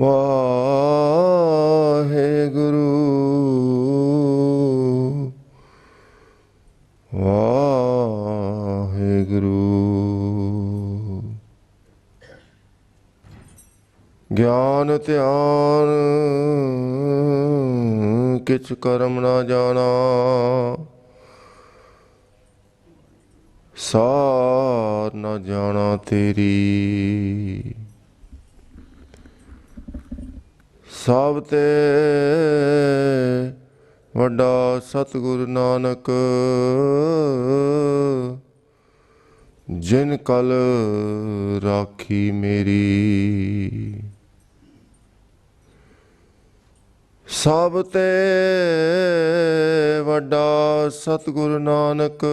ਵਾਹਿਗੁਰੂ ਵਾਹਿਗੁਰੂ। ਗਿਆਨ ਧਿਆਨ ਕਿਛ ਕਰਮ ਨਾ ਜਾਣਾ, ਸਾਰ ਨਾ ਜਾਣਾ ਤੇਰੀ। ਸਭ ਤੇ ਵੱਡਾ ਸਤਿਗੁਰ ਨਾਨਕ, ਜਿਨ ਕਲ ਰਾਖੀ ਮੇਰੀ। ਸਭ ਤੇ ਵੱਡਾ ਸਤਿਗੁਰ ਨਾਨਕ,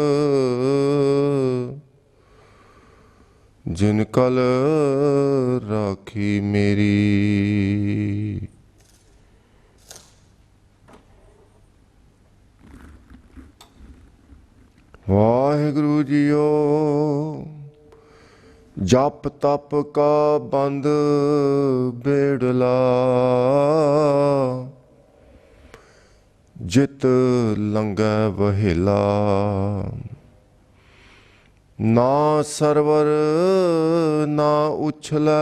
ਜਿਨ ਕਲ ਰਾਖੀ ਮੇਰੀ। ਵਾਹਿਗੁਰੂ ਜੀਓ, ਜਪ ਤਪ ਕਾ ਬੰਦ ਬੇੜਲਾ, ਜਿਤ ਲੰਘੈ ਵਹੇਲਾ। ਨਾ ਸਰਵਰ ਨਾ ਉਛਲੈ,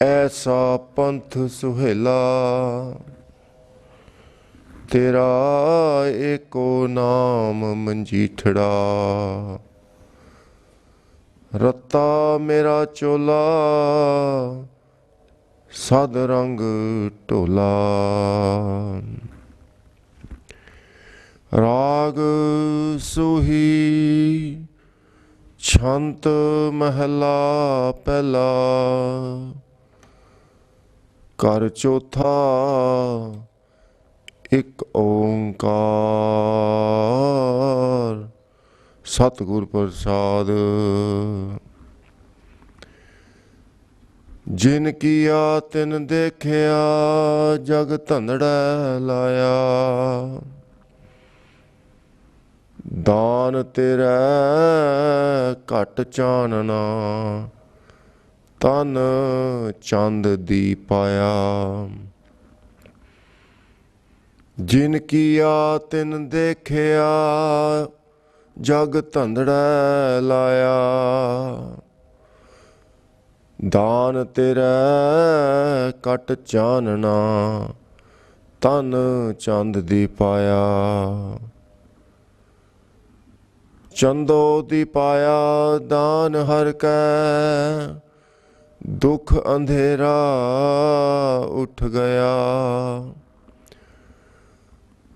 ਐਸਾ ਪੰਥ ਸੁਹੇਲਾ। ਤੇਰਾ ਏਕੋ ਨਾਮ ਮੰਜੀਠੜਾ, ਰੱਤਾ ਮੇਰਾ ਚੋਲਾ, ਸਦ ਰੰਗ ਢੋਲਾ। ਰਾਗ ਸੂਹੀ ਛੰਤ ਮਹਿਲਾ ਪਹਿਲਾ, ਘਰ ਚੌਥਾ ਇੱਕ ਓਂਕਾਰ, ਸਤਿਗੁਰ ਪ੍ਰਸਾਦ। ਜਿਨ ਕੀਆ ਤਿਨ ਦੇਖਿਆ, ਜਗ ਧੰਦੜੈ ਲਾਇਆ। ਦਾਨ ਤੇਰਾ ਘਟ ਚਾਨਣਾ, ਤਨ ਚੰਦ ਦੀਪ ਪਾਇਆ। ਜਿਨ ਕੀਆ ਤਿਨ ਦੇਖਿਆ, ਜਗ ਧੰਦੜੈ ਲਾਇਆ। ਦਾਨ ਤੇਰਾ ਘਟ ਚਾਨਣਾ, ਤਨ ਚੰਦ ਦੀ ਪਾਇਆ। ਚੰਦੋ ਦੀ ਪਾਇਆ ਦਾਨ ਹਰ ਕੈ, ਦੁਖ ਅੰਧੇਰਾ ਉੱਠ ਗਿਆ।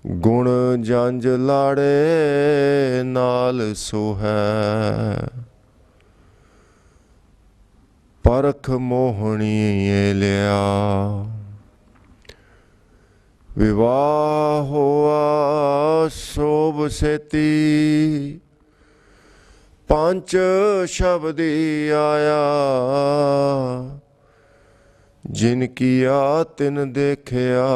ਗੁਣ ਜੰਝ ਲਾੜੇ ਨਾਲ ਸੋਹੈ, ਪਰਖ ਮੋਹਣੀ ਲਿਆ। ਵਿਵਾਹ ਹੋਆ ਸੋਭ ਸੇਤੀ, ਪੰਚ ਸ਼ਬਦੀ ਆਇਆ। ਜਿਨ ਕੀਆ ਤਿਨ ਦੇਖਿਆ,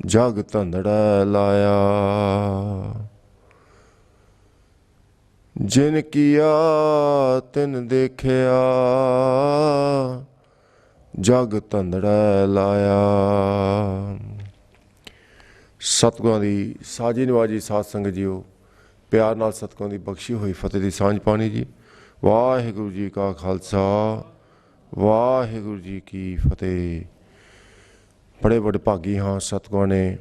ਜਗ ਧੰਦੜੈ ਲਾਇਆ। ਜਿਨ ਕੀਆ ਤਿਨ ਦੇਖਿਆ, ਜਗ ਧੰਦੜੈ ਲਾਇਆ। ਸਤਿਗੁਰਾਂ ਦੀ ਸਾਜੀ ਨਿਵਾਜੀ ਸਾਧ ਸੰਗਤ ਜੀਓ, ਪਿਆਰ ਨਾਲ ਸਤਿਗੁਰਾਂ ਦੀ ਬਖਸ਼ੀ ਹੋਈ ਫਤਿਹ ਦੀ ਸਾਂਝ ਪਾਣੀ ਜੀ। ਵਾਹਿਗੁਰੂ ਜੀ ਕਾ ਖਾਲਸਾ, ਵਾਹਿਗੁਰੂ ਜੀ ਕੀ ਫਤਿਹ। ਬੜੇ ਬੜੇ ਭਾਗੀ ਹਾਂ, ਸਤਿਗੁਰਾਂ ਨੇ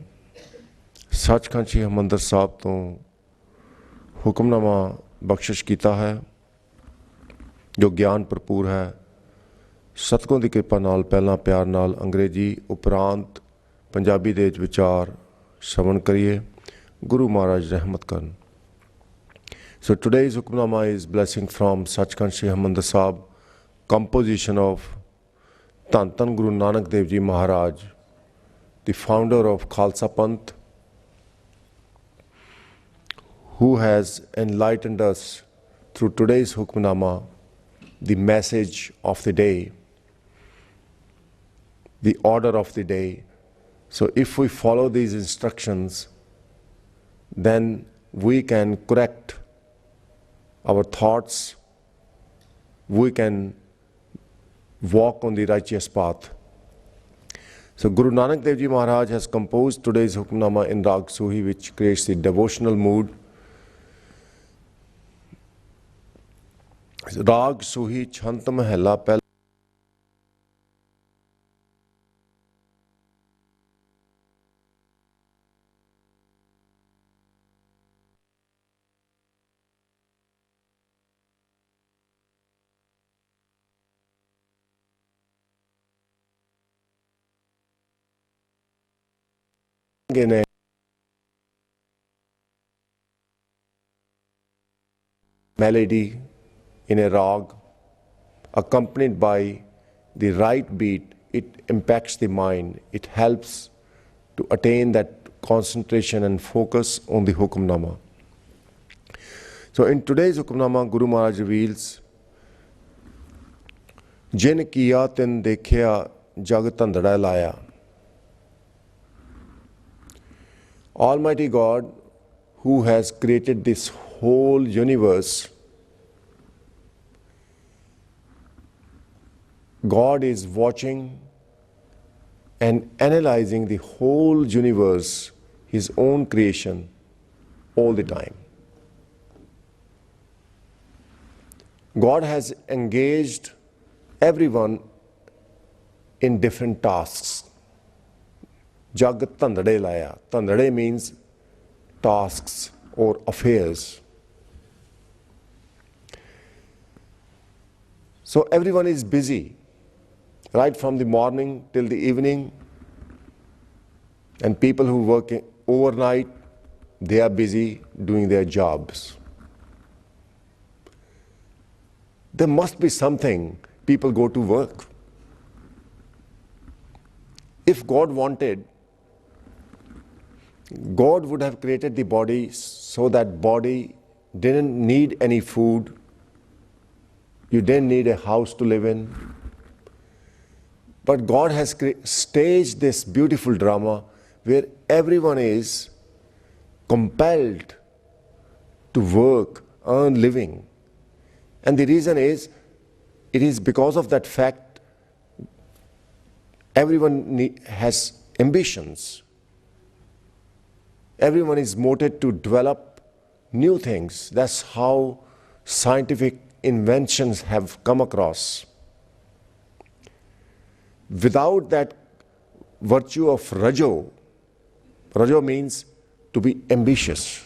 ਸੱਚਖੰਡ ਸ੍ਰੀ ਹਰਿਮੰਦਰ ਸਾਹਿਬ ਤੋਂ ਹੁਕਮਨਾਮਾ ਬਖਸ਼ਿਸ਼ ਕੀਤਾ ਹੈ, ਜੋ ਗਿਆਨ ਭਰਪੂਰ ਹੈ। ਸਤਿਗੁਰਾਂ ਦੀ ਕਿਰਪਾ ਨਾਲ ਪਹਿਲਾਂ ਪਿਆਰ ਨਾਲ ਅੰਗਰੇਜ਼ੀ ਉਪਰੰਤ ਪੰਜਾਬੀ ਦੇ ਵਿੱਚ ਵਿਚਾਰ ਸ਼ਰਵਣ ਕਰੀਏ। ਗੁਰੂ ਮਹਾਰਾਜ ਰਹਿਮਤ ਕਰਨ। So today's Hukmnama is blessing from Sachkhand Sri Harmandir Sahib, composition of Dhan Dhan Guru Nanak Dev Ji Maharaj, the founder of Khalsa Panth, who has enlightened us through today's Hukmnama, the message of the day, the order of the day. So if we follow these instructions, then we can correct our thoughts, we can walk on the righteous path. So Guru Nanak Dev Ji Maharaj has composed today's Hukmnama in Rag Suhi, which creates the devotional mood. Rag Suhi Chhant Mahela Pehla. In a melody, in a rag, accompanied by the right beat, it impacts the mind. It helps to attain that concentration and focus on the Hukamnama. So in today's Hukamnama, Guru Maharaj reveals, Jin kiya tin dekhya jag tandada laya. Almighty God, who has created this whole universe, God is watching and analyzing the whole universe, His own creation, all the time. God has engaged everyone in different tasks. Jag tandade laya. Tandade means tasks or affairs. So everyone is busy, right from the morning till the evening. And people who work overnight, they are busy doing their jobs. There must be something people go to work. If God wanted, God would have created the body so that body didn't need any food. You didn't need a house to live in. But God has staged this beautiful drama where everyone is compelled to work, earn living. And the reason is, it is because of that fact, everyone has ambitions. Everyone is motivated to develop new things. That's how scientific inventions have come across. Without that virtue of Rajo, Rajo means to be ambitious.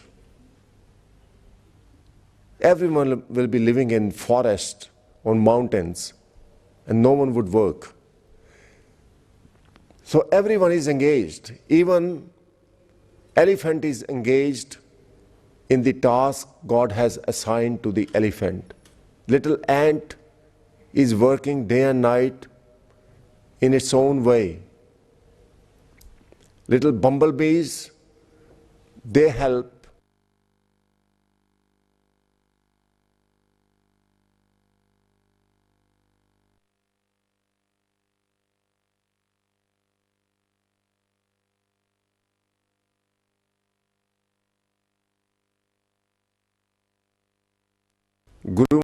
Everyone will be living in forest, on mountains, and no one would work. So everyone is engaged. Even elephant is engaged in the task God has assigned to the elephant. Little ant is working day and night in its own way. Little bumblebees, they help. Guru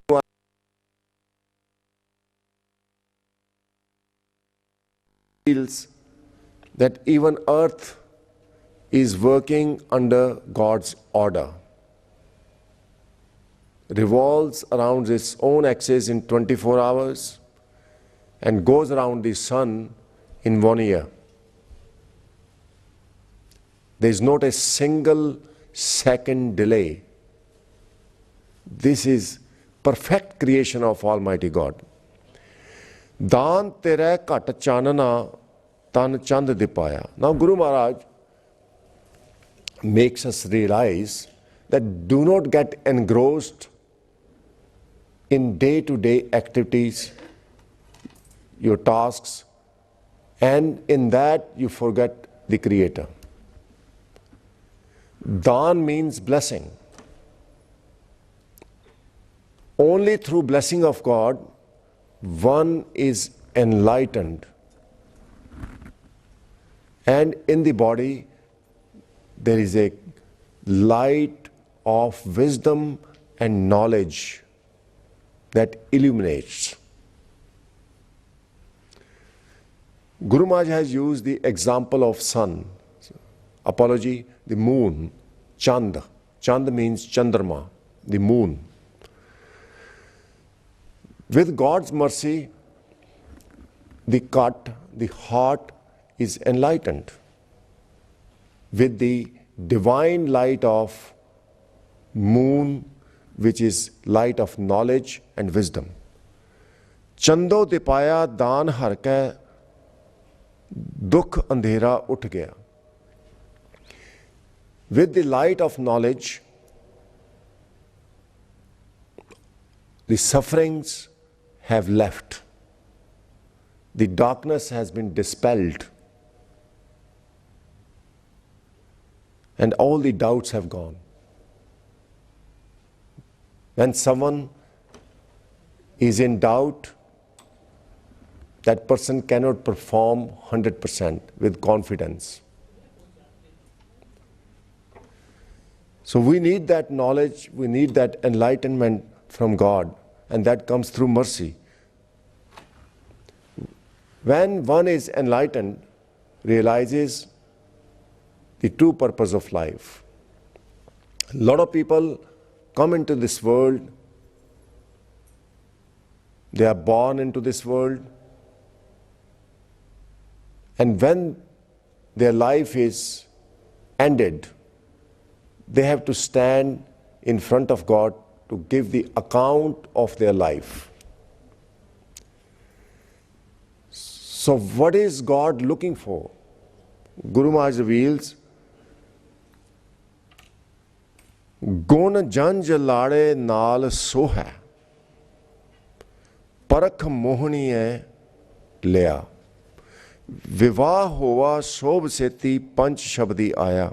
feels that even earth is working under God's order, revolves around its own axis in 24 hours and goes around the sun in 1 year. There is not a single second delay. This is perfect creation of Almighty God. Dan tere ghat chanana tan chand dipaya. Now Guru Maharaj makes us realize that do not get engrossed in day-to-day activities, your tasks, and in that you forget the Creator. Dan means blessing. Only through blessing of God, one is enlightened. And in the body, there is a light of wisdom and knowledge that illuminates. Guru Maharaj has used the example of sun, apology, the moon, Chand. Chand means Chandrama, the moon. With God's mercy, the heart is enlightened with the divine light of moon, which is light of knowledge and wisdom. Chando dipaya daan har ke dukh andhera uth gaya. With the light of knowledge, the sufferings have left. The darkness has been dispelled. And all the doubts have gone. When someone is in doubt, that person cannot perform 100% with confidence. So we need that knowledge, we need that enlightenment from God, and that comes through mercy. When one is enlightened, realizes the true purpose of life. A lot of people come into this world, they are born into this world, and when their life is ended, they have to stand in front of God to give the account of their life. So what is God looking for? Guru Maharaj reveals, Gun janj lade naal so hai, parakh mohniye liya, vivah hova shobh seti panch shabdi aya.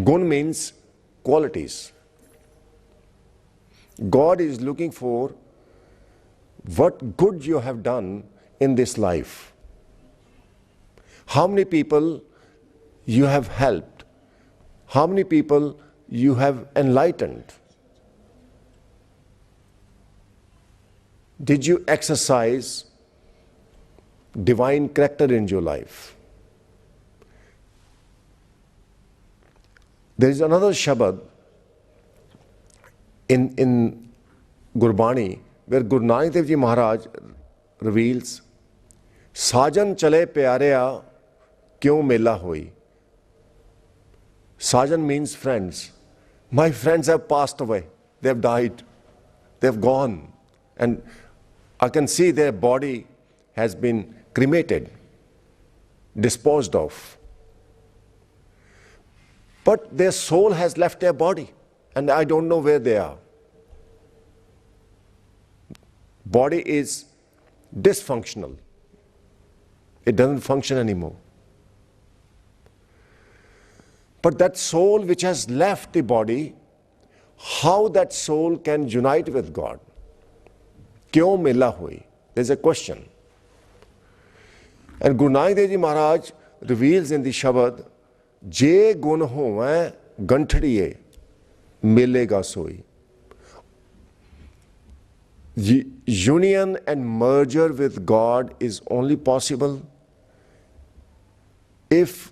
Gun means qualities. God is looking for what good you have done in this life. How many people you have helped? How many people you have enlightened? Did you exercise divine character in your life? There is another Shabad in Gurbani where Guru Nanak Dev Ji Maharaj reveals, Sajan chale pyarya kyun mela hoi. Sajan means friends. My friends have passed away. They have died. They have gone. And I can see their body has been cremated, disposed of. But their soul has left their body, and I don't know where they are. Body is dysfunctional. It doesn't function anymore. But that soul which has left the body, how that soul can unite with God? Kyun mila hui? There's a question. And Guru Nanak Dev Ji Maharaj reveals in the Shabad, Je gun hovain ganthadiye milega soi. Union and merger with God is only possible if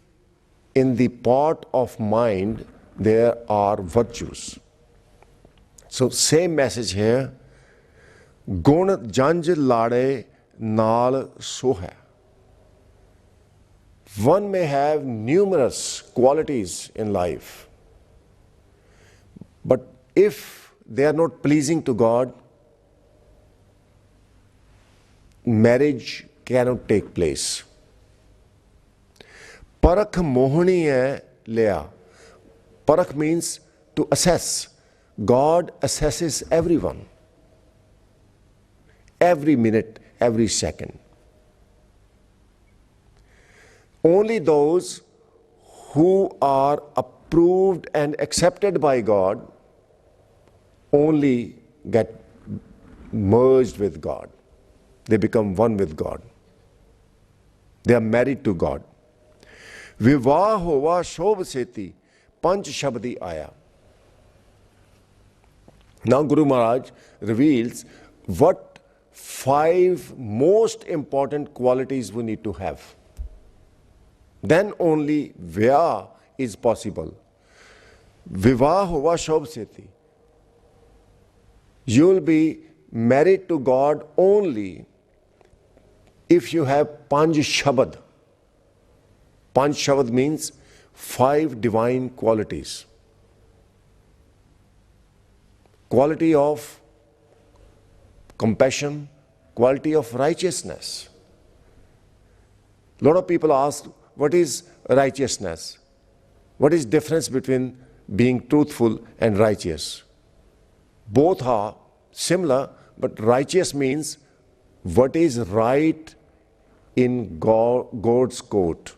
in the pot of mind there are virtues. So same message here. Gun janj lade naal so hai. One may have numerous qualities in life, but if they are not pleasing to God, marriage cannot take place. Parakh mohniye liya. Parakh means to assess. God assesses everyone, every minute, every second. Only those who are approved and accepted by God only get merged with God. They become one with God. They are married to God. Vivah hova shobh seti panch shabdi aya. Now Guru Maharaj reveals what 5 most important qualities we need to have. Then only Vyah is possible. Vivah hova shobh seti. You will be married to God only if you have Panj Shabad. Panj Shabad means 5 divine qualities. Quality of compassion, quality of righteousness. A lot of people ask, what is righteousness? What is the difference between being truthful and righteous? Both are similar, but righteous means what is right in God's court.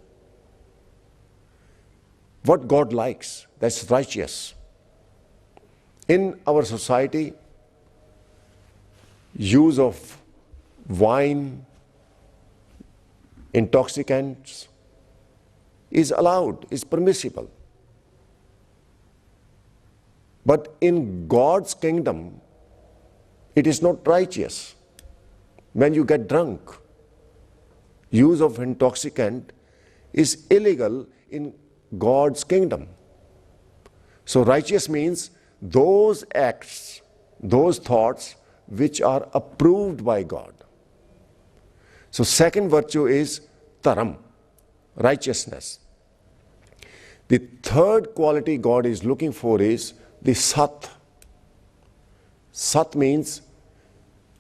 What God likes, that's righteous. In our society, use of wine, intoxicants is allowed, is permissible. But in God's kingdom, it is not righteous. When you get drunk, use of intoxicant is illegal in God's kingdom. So righteous means those acts, those thoughts which are approved by God. So second virtue is dharam, righteousness. The third quality God is looking for is the sat. Sat means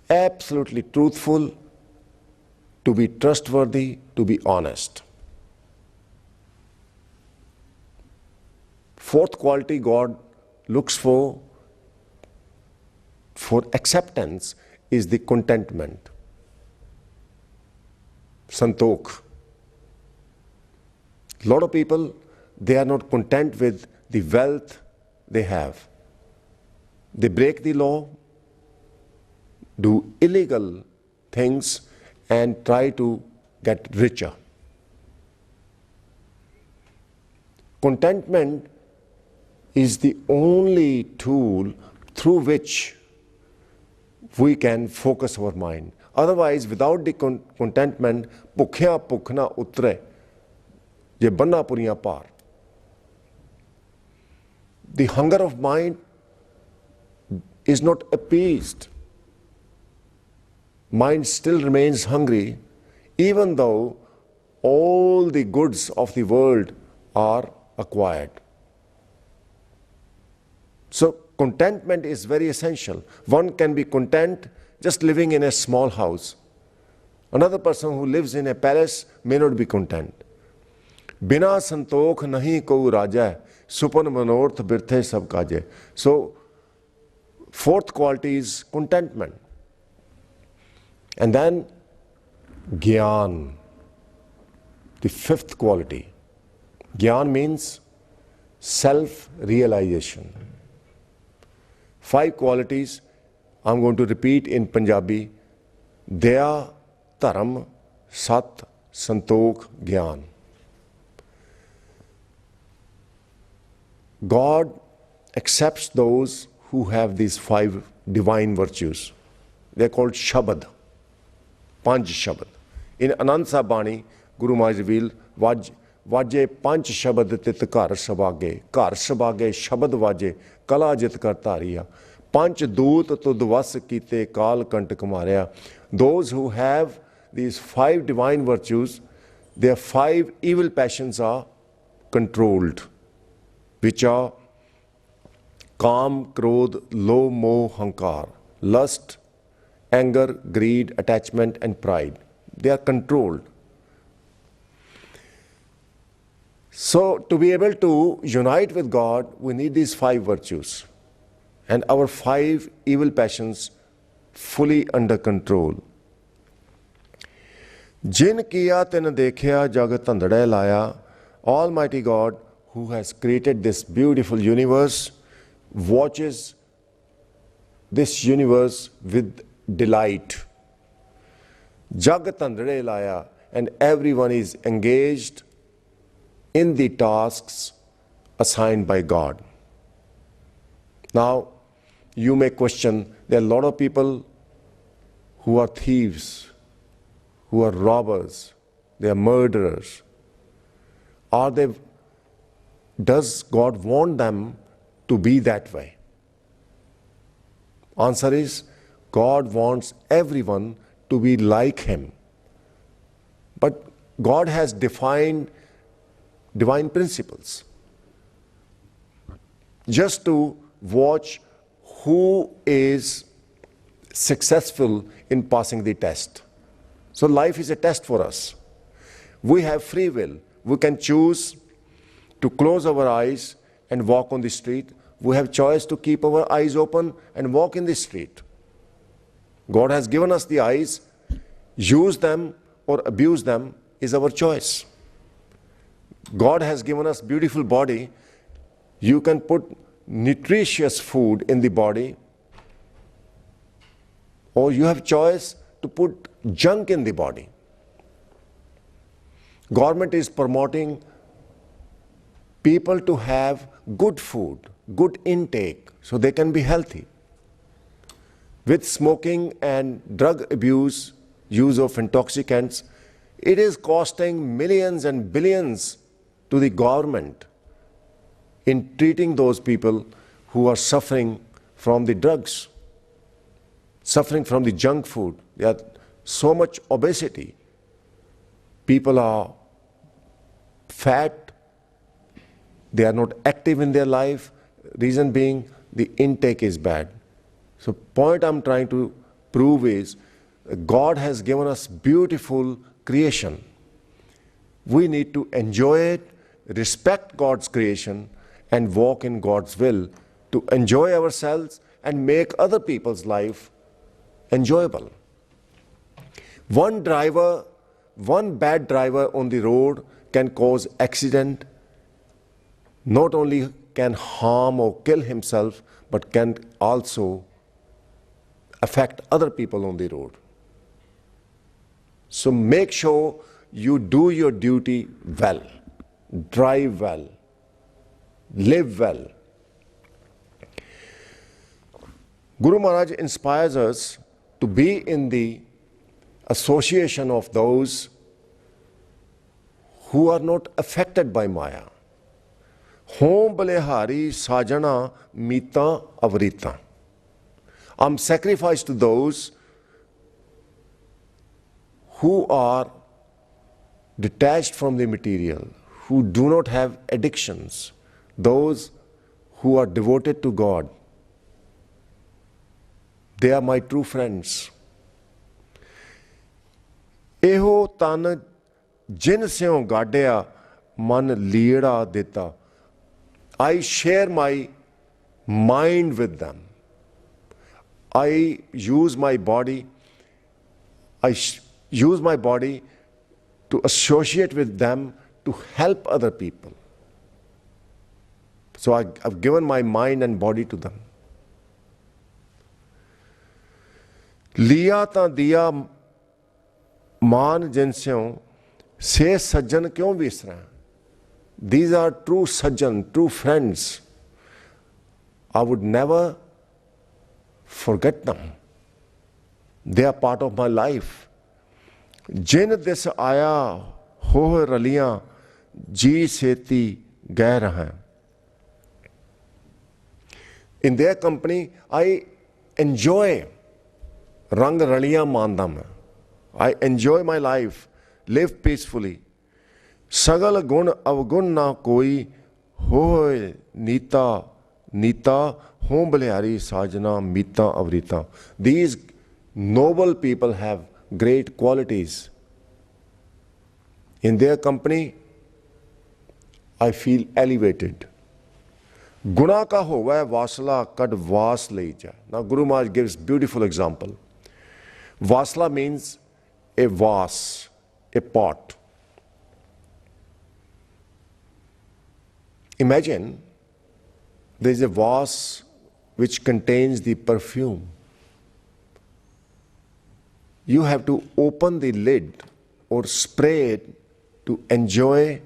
absolutely truthful, to be trustworthy, to be honest. Fourth quality God looks for acceptance is the contentment. Santokh. A lot of people, they are not content with the wealth they have. They break the law, do illegal things, and try to get richer. Contentment is the only tool through which we can focus our mind. Otherwise, without the contentment, bhukhya bhukh na utre, ye banna puriyan par. The hunger of mind is not appeased. Mind still remains hungry, even though all the goods of the world are acquired. So contentment is very essential. One can be content just living in a small house. Another person who lives in a palace may not be content. Bina santokh nahi kau raja, supan manorth birthe sab kaje. So fourth quality is contentment. And then Gyan, the fifth quality. Gyan means self-realization. 5 qualities I'm going to repeat in Punjabi. Daya, Dharam, Sat, Santokh, Gyan. God accepts those who have these 5 divine virtues. They're called Shabad, Panj Shabad. In Anand Sahib Bani, Guru Maharaj revealed, Vaje Panch Shabad tit Ghar Sabage, Ghar Sabage Shabad Vaje, Kala Jit Kar Dhariya, Panch Doot Tudvas Kite Kal Kantak Marya. Those who have these 5 divine virtues, their 5 evil passions are controlled, which are Kam, Krodh, Lo, Moh, Hankar, lust, anger, greed, attachment, and pride. They are controlled. So to be able to unite with God, we need these 5 virtues and our 5 evil passions fully under control. Jin kiya tin dekhya jag tandade laya. Almighty God, who has created this beautiful universe, watches this universe with delight. Jag tandade laya, and everyone is engaged in the tasks assigned by God. Now, you may question, there are a lot of people who are thieves, who are robbers, they are murderers? Does God want them to be that way? Answer is, God wants everyone to be like Him. But God has defined divine principles just to watch who is successful in passing the test. So life is a test for us. We have free will. We can choose to close our eyes and walk on the street. We have choice to keep our eyes open and walk in the street. God has given us the eyes. Use them or abuse them is our choice. God has given us beautiful body. You can put nutritious food in the body, or you have choice to put junk in the body. Government is promoting people to have good food, good intake, so they can be healthy. With smoking and drug abuse, use of intoxicants, it is costing millions and billions to the government in treating those people who are suffering from the drugs, suffering from the junk food. There are so much obesity. People are fat. They are not active in their life. Reason being, the intake is bad. So point I'm trying to prove is, God has given us beautiful creation. We need to enjoy it, respect God's creation, and walk in God's will to enjoy ourselves and make other people's life enjoyable. One bad driver on the road can cause accident. Not only can harm or kill himself, but can also affect other people on the road. So make sure you do your duty well, drive well, live well. Guru Maharaj inspires us to be in the association of those who are not affected by Maya. Hom balehari sajana mita avrita. I'm sacrificed to those who are detached from the material, who do not have addictions, those who are devoted to God. They are my true friends. Eho tan jin seo gadya man leeda dita. I share my mind with them. I use my body. Use my body to associate with them to help other people. So I've given my mind and body to them. Liya ta diya मान जिनस्यों से सज्जन क्यों विसरा? These are true sajjan, true friends. I would never forget them. They are part of my life. जिन दिस आया हो रलियां जी सेती गह रहा. In their company, I enjoy rang raliyan manda main. I enjoy my life, live peacefully. Sagal gun avgun na koi hoy nita nita hom balihari sajana mita avrita. These noble people have great qualities. In their company, I feel elevated. Guna ka hova vasla kad vas le ja. Now Guru Maharaj gives beautiful example. Vasla means a vase, a pot. Imagine there is a vase which contains the perfume. You have to open the lid or spray it to enjoy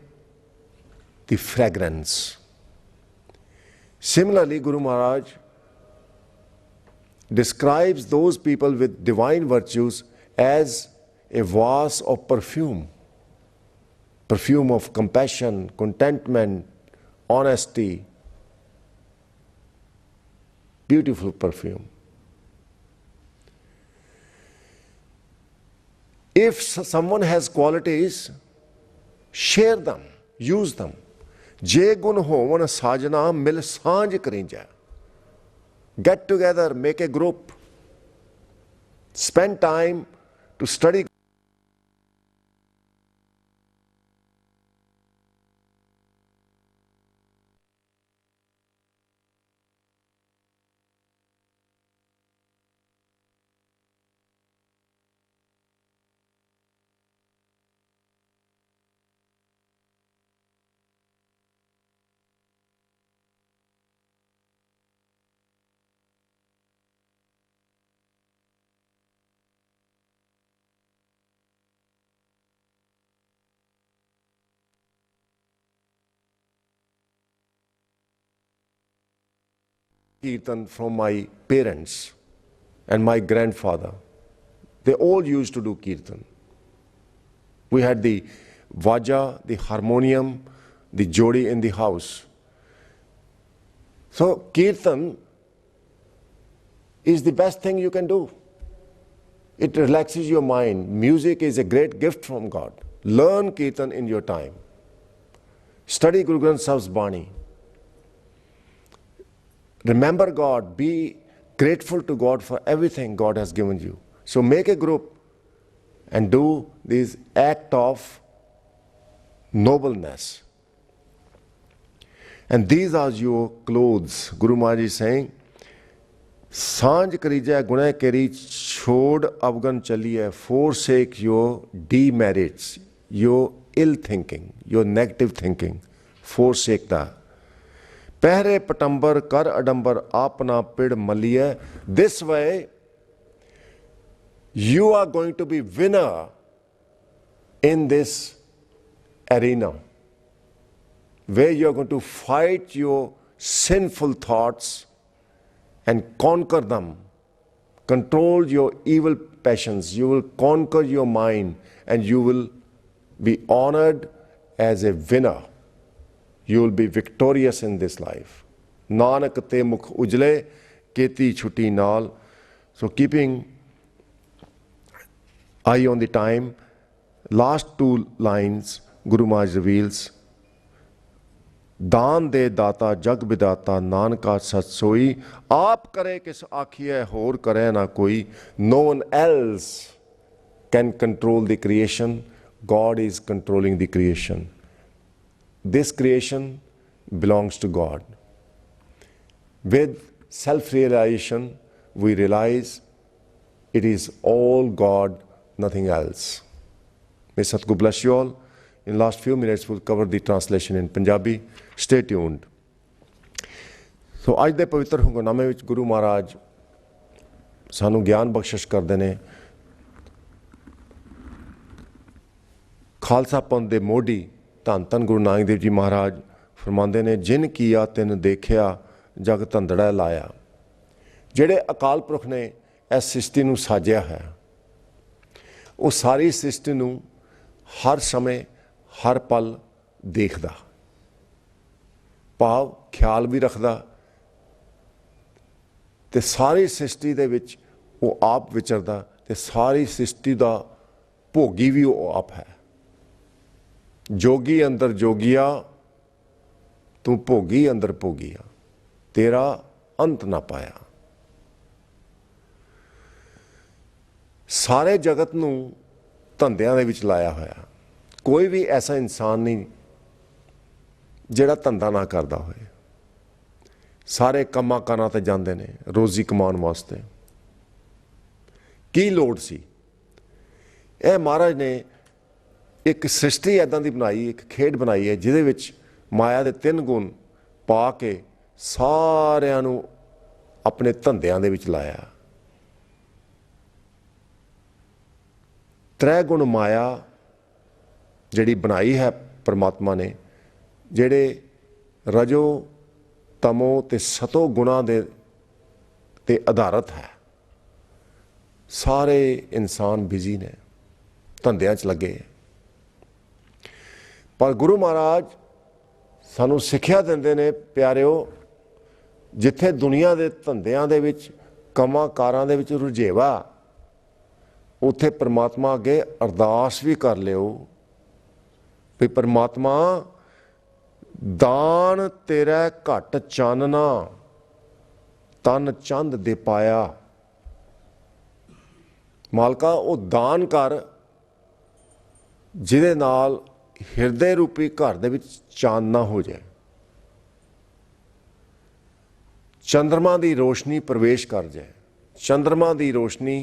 the fragrance. Similarly, Guru Maharaj describes those people with divine virtues as a vase of perfume of compassion, contentment, honesty, beautiful perfume. If someone has qualities, share them, use them. Je gun hovan sajna mil sanj karinja. Get together, make a group, spend time to study. Kirtan from my parents and my grandfather. They all used to do Kirtan. We had the vaja, the harmonium, the jodi in the house. So Kirtan is the best thing you can do. It relaxes your mind. Music is a great gift from God. Learn Kirtan in your time. Study Guru Granth Sahib's Bani. Remember God. Be grateful to God for everything God has given you. So make a group and do this act of nobleness. And these are your clothes. Guru Maharaj is saying, Sanj karijai gunai keri chhod avgan chaliye, forsake your demerits, your ill thinking, your negative thinking. Forsake that. Pehre patambar kar adambar apna pid maliye. This way, you are going to be winner in this arena, where you are going to fight your sinful thoughts and conquer them. Control your evil passions. You will conquer your mind and you will be honored as a winner. You will be victorious in this life. Nanak te mukh ujle keti chuti naal. So keeping eye on the time, last two lines Guru Maharaj reveals, दान दे दाता जग विदाता नानका सत सोई आप करे किस आखिए होर करे ना कोई. No one else can control the creation. God is controlling the creation. This creation belongs to God. With self-realization, we realize it is all God, nothing else. May Satguru bless you all. In the last few minutes, we'll cover the translation in Punjabi. Stay tuned. So, ਅੱਜ ਦੇ ਪਵਿੱਤਰ ਹੁਕਮਨਾਮੇ ਵਿੱਚ ਗੁਰੂ ਮਹਾਰਾਜ ਸਾਨੂੰ ਗਿਆਨ ਬਖਸ਼ਿਸ਼ ਕਰਦੇ ਨੇ. ਖਾਲਸਾ ਪੰਥ ਦੇ ਮੋਢੀ ਧੰਨ ਧੰਨ ਗੁਰੂ ਨਾਨਕ ਦੇਵ ਜੀ ਮਹਾਰਾਜ ਫਰਮਾਉਂਦੇ ਨੇ, ਜਿਨ ਕੀਆ ਤਿਨ ਦੇਖਿਆ ਜਗ ਧੰਦੜਾ ਲਾਇਆ. ਜਿਹੜੇ ਅਕਾਲ ਪੁਰਖ ਨੇ ਇਸ ਸ੍ਰਿਸ਼ਟੀ ਨੂੰ ਸਾਜਿਆ ਹੈ, ਉਹ ਸਾਰੀ ਸ੍ਰਿਸ਼ਟੀ ਨੂੰ ਹਰ ਸਮੇਂ ਹਰ ਪਲ ਦੇਖਦਾ, ਭਾਵ ਖਿਆਲ ਵੀ ਰੱਖਦਾ, ਤੇ ਸਾਰੀ ਸ੍ਰਿਸ਼ਟੀ ਦੇ ਵਿੱਚ ਉਹ ਆਪ ਵਿਚਰਦਾ, ਤੇ ਸਾਰੀ ਸ੍ਰਿਸ਼ਟੀ ਦਾ ਭੋਗੀ ਵੀ ਉਹ ਆਪ ਹੈ. ਜੋਗੀ ਅੰਦਰ ਜੋਗੀਆ, ਤੂੰ ਭੋਗੀ ਅੰਦਰ ਭੋਗੀਆ, ਤੇਰਾ ਅੰਤ ਨਾ ਪਾਇਆ. ਸਾਰੇ ਜਗਤ ਨੂੰ ਧੰਦਿਆਂ ਦੇ ਵਿੱਚ ਲਾਇਆ ਹੋਇਆ. ਕੋਈ ਵੀ ਐਸਾ ਇਨਸਾਨ ਨਹੀਂ ਜਿਹੜਾ ਧੰਦਾ ਨਾ ਕਰਦਾ ਹੋਏ. ਸਾਰੇ ਕੰਮਾਂ ਕਾਰਾਂ ਤੇ ਜਾਂਦੇ ਨੇ ਰੋਜ਼ੀ ਕਮਾਉਣ ਵਾਸਤੇ. ਕੀ ਲੋੜ ਸੀ? ਇਹ ਮਹਾਰਾਜ ਨੇ ਇੱਕ ਸ੍ਰਿਸ਼ਟੀ ਇੱਦਾਂ ਦੀ ਬਣਾਈ, ਇੱਕ ਖੇਡ ਬਣਾਈ ਹੈ ਜਿਹਦੇ ਵਿੱਚ ਮਾਇਆ ਦੇ 3 ਗੁਣ ਪਾ ਕੇ ਸਾਰਿਆਂ ਨੂੰ ਆਪਣੇ ਧੰਦਿਆਂ ਦੇ ਵਿੱਚ ਲਾਇਆ. 3 ਗੁਣ ਮਾਇਆ ਜਿਹੜੀ ਬਣਾਈ ਹੈ ਪਰਮਾਤਮਾ ਨੇ, ਜਿਹੜੇ ਰਜੋ ਤਮੋ ਤੇ ਸਤੋ ਗੁਣਾਂ ਦੇ ਤੇ ਆਧਾਰਿਤ ਹੈ. सारे इंसान बिजी ने, धंधियां च लगे। पर गुरु महाराज सानू सिक्ख्या दिंदे ने प्यारिओ, जिथे दुनिया के धंधियां दे विच कमां कारां दे विच रुझेवा, उत्थे परमात्मा अगे अरदास भी कर लिओ भी परमात्मा दान तेरा घट चानना तन चंद दे पाया। मालका वो दान कर जिहदे नाल हिरदे रूपी घर दे विच चानना हो जाए, चंद्रमा की रोशनी प्रवेश कर जाए, चंद्रमा की रोशनी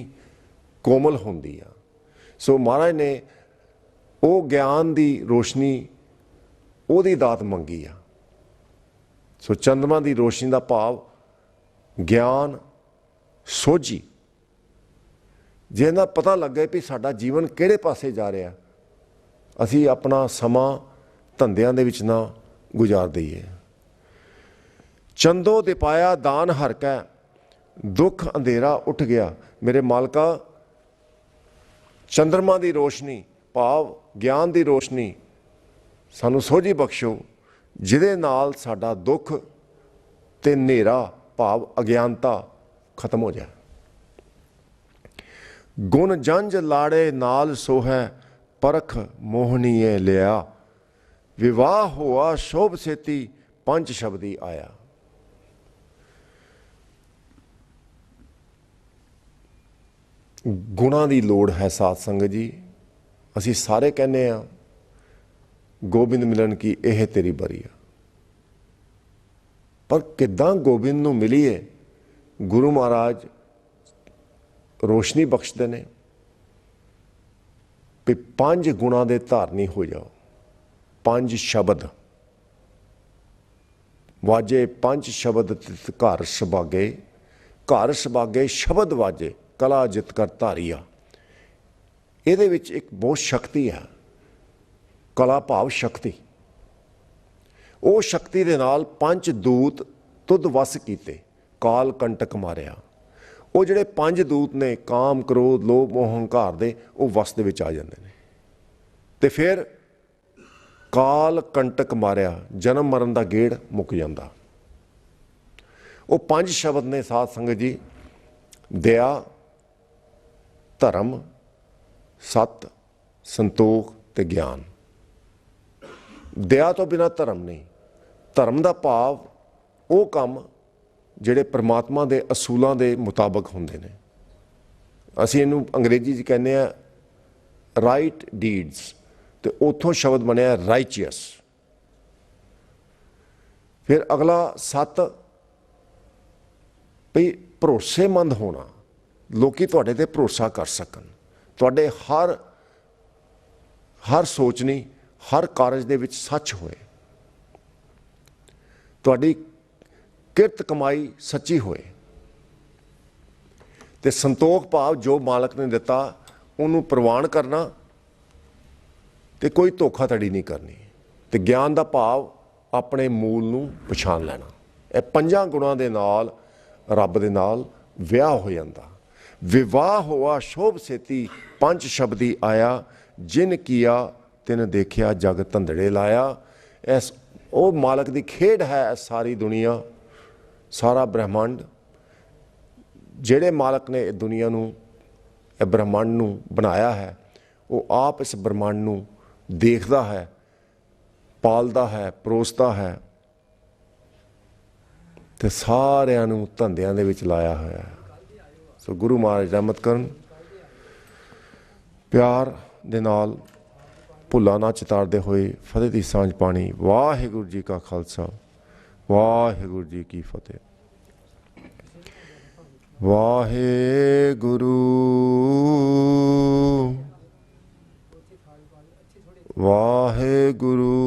कोमल होंदी आ। सो महाराज ने वो ज्ञान की रोशनी ओदी दात मंगी आ। सो चंद्रमा की रोशनी का भाव ज्ञान सोझी, जिहदा पता लगे भी साडा जीवन किहड़े पासे जा रहा, असी अपना समा धंधियां दे विच ना गुजार दईए। चंदो दिपाया दान हर कै, दुख अंधेरा उठ गया। मेरे मालका चंद्रमा की रोशनी भाव ज्ञान की रोशनी सानू सोझी बख्शो, जिहदे नाल साडा दुख ते नेरा भाव अज्ञानता खत्म हो जाए। गुण जंज लाड़े नाल सोहै, परख मोहनीए लिया। विवाह होआ शोभ सेती, पंच शब्दी आया। गुणा की लोड़ है साध संगत जी। असी सारे कहने आ गोबिंद मिलन की यह तेरी बरी आ, पर किदां गोबिंद नूं मिलीए? गुरु महाराज रोशनी बख्शते ने भी 5 गुणा दे धारनी हो जाओ। 5 शब्द वाजे, 5 शब्द तित घर सुभागे, घर सुभागे शब्द वाजे, कला जित कर धारिया। ਇਹਦੇ ਵਿੱਚ एक बहुत शक्ति है, कला भाव शक्ति। ਉਹ शक्ति ਦੇ ਨਾਲ 5 ਦੂਤ ਤੁਧ ਵਸ ਕੀਤੇ, ਕਾਲ ਕੰਟਕ ਮਾਰਿਆ। ਉਹ ਜਿਹੜੇ 5 ਦੂਤ ਨੇ ਕਾਮ ਕ੍ਰੋਧ ਲੋਭ ਮੋਹ ਹੰਕਾਰ ਦੇ, ਉਹ ਵਸ ਦੇ ਵਿੱਚ ਆ ਜਾਂਦੇ ਨੇ ਤੇ ਫਿਰ ਕਾਲ ਕੰਟਕ ਮਾਰਿਆ, ਜਨਮ ਮਰਨ ਦਾ ਗੇੜ ਮੁੱਕ ਜਾਂਦਾ। ਉਹ 5 ਸ਼ਬਦ ਨੇ ਸਾਧ ਸੰਗਤ ਜੀ, ਦਇਆ, ਧਰਮ, सत, संतोख ते ज्ञान। दया तो बिना धर्म नहीं। धर्म का भाव वो काम जिहड़े परमात्मा के असूलों के मुताबक होंदे ने। असीं इहनूं अंग्रेजी च कहने आ राइट डीड्स, ते उत्थों शब्द बनिया राइचियस। फिर अगला सत, भी भरोसेमंद होना, लोकी तुहाडे ते भरोसा कर सकन, तुहाडे हर सोचनी हर कारज दे विच सच होए, तुहाडी किरत कमाई सच्ची होए। ते संतोख भाव जो मालक ने दिता उन्होंने प्रवान करना, ते कोई धोखाधड़ी नहीं करनी। ते ज्ञान का भाव अपने मूल नूं पछाण लेना। ये 5 गुणां दे नाल रब दे नाल विआह हो जाता। विवाह हुआ शोभ सेती, पंच शब्दी आया। जिन किया तिन देखिया, जग धंधड़े लाया। इस ओ मालक की खेड है सारी दुनिया, सारा ब्रह्मांड। जेड़े मालक ने दुनिया नूं, ब्रह्मांड नूं बनाया है, वो आप इस ब्रह्मांड नूं देखदा है, पालदा है, परोसदा है, ते सारिआं नूं धंधिआं दे विच लाया होया है। सो गुरु महाराज रहमत करन, प्यार दे नाल भुल्ला ना चितारदे होए फतेह दी सांझ पाणी। वाहिगुरू जी का खालसा, वाहिगुरू जी की फतेह। वाहिगुरू वाहिगुरू